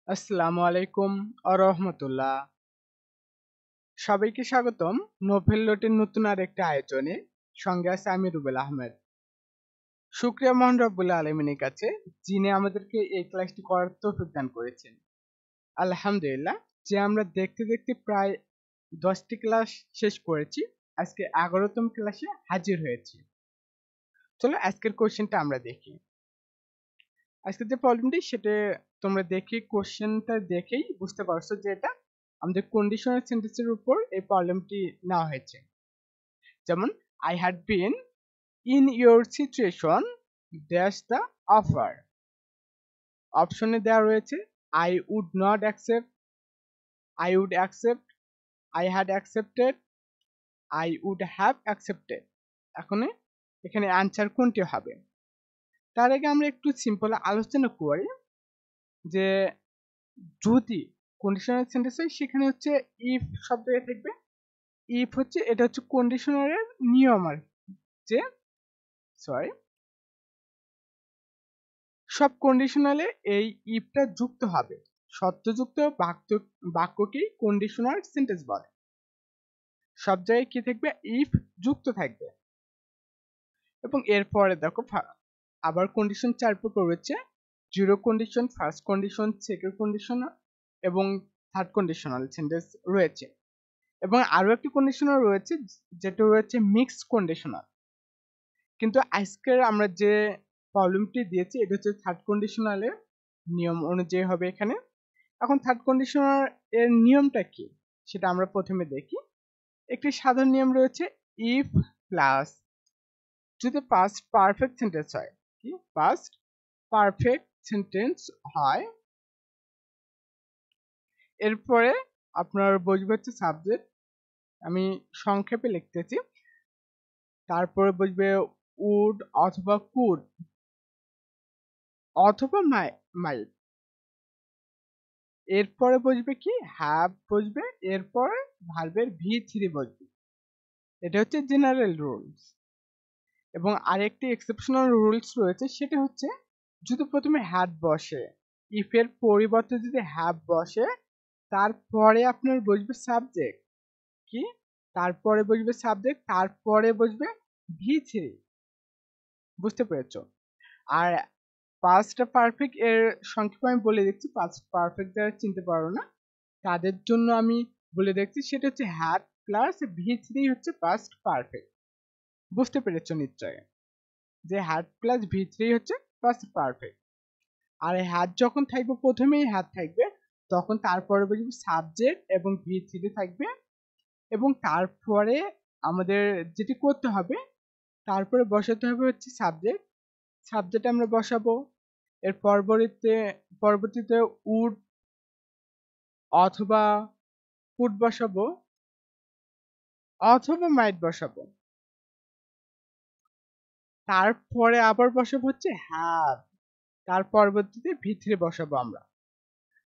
আসসালামু আলাইকুম আরহামতুল্লাহ। সবাইকে স্বাগতম নোভেল লোটের নতুন আর একটা আয়োজনে। সঙ্গে আছে আমি রুবেল আহমেদ। শুকরিয়া মহান রব্বুল আলমিনের কাছে, যিনি আমাদেরকে এই ক্লাসটি করার তৌফিক দান করেছেন। আলহামদুলিল্লাহ, যে আমরা দেখতে দেখতে প্রায় 10টি ক্লাস শেষ করেছি। আজকে 11তম ক্লাসে হাজির হয়েছি। চলো আজকের কোশ্চেনটা আমরা দেখি। আজকের যে প্রবলেমটি সেটা তোমরা দেখে কোশ্চেনটা দেখেই বুঝতে পারছো যে এটা আমাদের কন্ডিশনাল সেন্টেন্সের উপর এই প্রবলেমটি নেওয়া হয়েছে। যেমন I had been in your situation, that's the offer. অপশনে দেওয়া রয়েছে I would not accept, I would accept, I had accepted, I would have accepted. এখন এখানে অ্যান্সার কোনটি হবে? তার আগে আমরা একটু সিম্পল আলোচনা করি যে যদি কন্ডিশনাল সেন্টেন্স হয় সেখানে হচ্ছে ইফ শব্দটা থাকবে। ইফ হচ্ছে এটা হচ্ছে কন্ডিশনারের নিয়ম আর যে সরি সব কন্ডিশনালে এই ইফটা যুক্ত হবে। সত্যযুক্ত বাক্যকেই কন্ডিশনাল সেন্টেন্স বলে। সব জায়গায় কি থাকবে? ইফ যুক্ত থাকবে। এবং এরপরে দেখো আবার কন্ডিশন 4 প্রকার রয়েছে। Zero condition, first condition, second condition এবং থার্ড কন্ডিশনাল সেন্টেন্স রয়েছে। এবং আরো একটি কন্ডিশনাল রয়েছে যেটা রয়েছে মিক্সড কন্ডিশনাল। কিন্তু আজকের আমরা যে প্রবলেমটি দিয়েছি এটা হচ্ছে থার্ড কন্ডিশনালের নিয়ম অনুযায়ী হবে এখানে। এখন থার্ড কন্ডিশনাল এর নিয়মটা কি সেটা আমরা প্রথমে দেখি। একটি সাধারণ নিয়ম রয়েছে ইফ প্লাস যদি পাস্ট পারফেক্ট সেন্টেন্স হয়, কি পাস্ট পারফেক্ট সেন্টেন্স হয়, এরপরে আপনার বসবে হচ্ছে সাবজেক্ট, আমি সংক্ষেপে লিখতেছি। তারপরে বসবে উড অথবা কুড অথবা মাইট। এরপরে বসবে কি হ্যাভ বসবে, এরপরে ভার্বের ভি3 বসবে। এটা হচ্ছে জেনারেল রুলস। এবং আরেকটি এক্সেপশনাল রুলস রয়েছে, সেটা হচ্ছে যদি প্রথমে হ্যাড বসে, ইফ এর পরিবর্তে যদি হ্যাভ বসে, তারপরে আপনার বসবে সাবজেক্ট, কি তারপরে বসবে সাবজেক্ট, তারপরে বসবে ভি3। বুঝতে পেরেছো? আর পাস্ট পারফেক্ট এর সংক্ষেপে আমি বলে দিচ্ছি, পাস্ট পারফেক্ট যারা চিনতে পারো না তাদের জন্য আমি বলে দেখছি। সেটা হচ্ছে হ্যাড প্লাস ভি3 হচ্ছে পাস্ট পারফেক্ট। বুঝতে পেরেছো নিশ্চয় যে হ্যাড প্লাস ভি3 হচ্ছে পাস্ট পারফেক্ট। আর হ্যাড যখন থাকবে, প্রথমেই হ্যাড থাকবে, তখন তারপরে বলবো সাবজেক্ট এবং ভি3 থাকবে। এবং তারপরে আমাদের যেটি করতে হবে, তারপরে বসাতে হবে হচ্ছে সাবজেক্ট। সাবজেক্ট আমরা বসাবো। এর পরবর্তীতে উড অথবা কুড বসাবো অথবা মাইট বসাবো। তারপরে আবার বসাবো হচ্ছে হ্যাভ, তার পরবর্তীতে ভি3 বসাবো আমরা।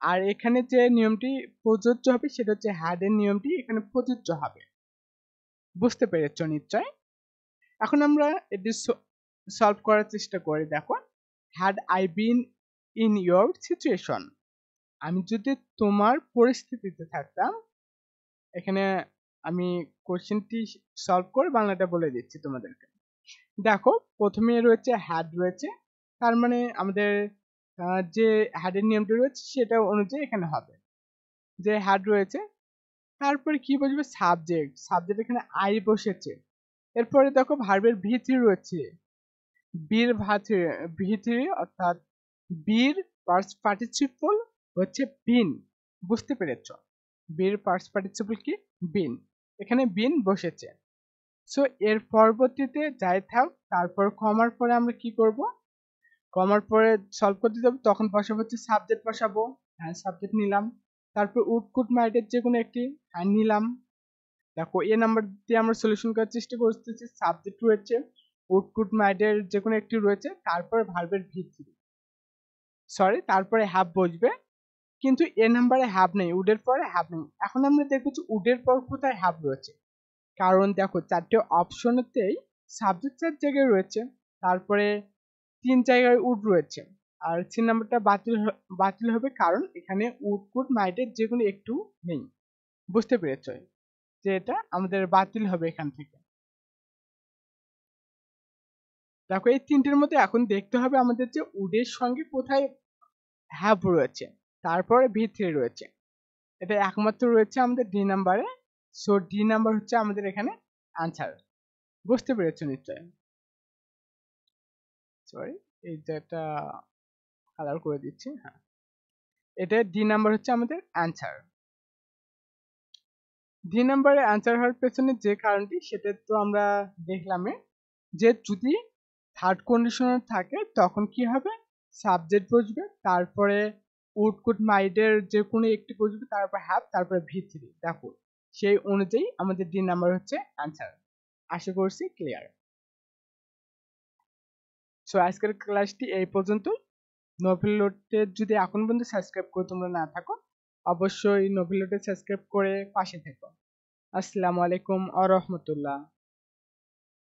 আর এখানে যে নিয়মটি প্রযোজ্য হবে সেটা হচ্ছে হ্যাড এর নিয়মটি এখানে প্রযোজ্য হবে। বুঝতে পেরেছ নিশ্চয়? এখন আমরা এটি সলভ করার চেষ্টা করি। দেখো, had I been in your situation, আমি যদি তোমার পরিস্থিতিতে থাকতাম। এখানে আমি কোশ্চেনটি সলভ করে বাংলাটা বলে দিচ্ছি তোমাদেরকে। দেখো, প্রথমে রয়েছে হ্যাড রয়েছে, তার মানে আমাদের যে হ্যাডের নিয়মটি রয়েছে সেটা অনুযায়ী এখানে হবে যে হ্যাড রয়েছে। তারপরে কি বসবে? সাবজেক্ট। সাবজেক্ট এখানে আই বসেছে। এরপরে দেখো ভার্বের ভি3 রয়েছে, বীর ভি3 অর্থাৎ বীর পার্স পার্টিসিপল হচ্ছে বিন। বুঝতে পেরেছ? বীর পার্স পার্টিসিপল কি বিন, এখানে বিন বসেছে। সো এর পরবর্তীতে যাই থাক, তারপর কমার পরে আমরা কি করব? কমার পরে সলভ করতে যাবো, তখন বসাবো হচ্ছে সাবজেক্ট বসাবো। হ্যাঁ, সাবজেক্ট নিলাম। তারপর উড কুড মাইটের যে কোনো একটি হ্যাঁ নিলাম। দেখো, এ নাম্বার দিয়ে আমরা সলিউশন করার চেষ্টা করতেছি। সাবজেক্ট রয়েছে, উড কুড মাইটের যে কোনো একটি রয়েছে, তারপরে ভার্বের ভি3 তারপরে হ্যাভ বসবে। কিন্তু এ নাম্বারে হ্যাভ নেই, উডের পরে হ্যাভ নেই। এখন আমরা দেখবো যে উডের পর কোথায় হ্যাভ রয়েছে, কারণ দেখো চারটে অপশনতেই সাবজেক্ট 4 জায়গায় রয়েছে, তারপরে 3 জায়গায় উড রয়েছে। আর সি নাম্বারটা বাতিল হবে কারণ এখানে উড কুড মাইটের যে কোনো একটু নেই। বুঝতে পেরেছ যে এটা আমাদের বাতিল হবে এখান থেকে। দেখো এই তিনটের মধ্যে এখন দেখতে হবে আমাদের যে উডের সঙ্গে কোথায় হ্যাভ রয়েছে, তারপরে ভি3 রয়েছে, এটা একমাত্র রয়েছে আমাদের ডি নাম্বারে। সো ডি নাম্বার হচ্ছে আমাদের এখানে আনসার। বুঝতে পেরেছো নিশ্চয়? সরি, এই যে একটা কালার করে দিচ্ছি। হ্যাঁ, এটা ডি নাম্বার হচ্ছে আমাদের অ্যান্সার। ডি নাম্বারে অ্যান্সার হওয়ার পেছনে যে কারণটি সেটা তো আমরা দেখলামে, যে যদি থার্ড কন্ডিশনার থাকে তখন কি হবে, সাবজেক্ট বসবে, তারপরে উড কুড মাইডের যে কোনো একটি বসবে, তারপর হ্যাভ, তারপরে ভি3। দেখো সেই অনুযায়ী আমাদের ডি নাম্বার হচ্ছে অ্যান্সার। আশা করছি ক্লিয়ার। সো আজকের ক্লাসটি এই পর্যন্তই। নোভেললোডে যদি এখন পর্যন্ত সাবস্ক্রাইব করে তোমরা না থাকো, অবশ্যই নোভেললোডে সাবস্ক্রাইব করে পাশে থেকো। আসসালামু আলাইকুম আ রহমতুল্লাহ।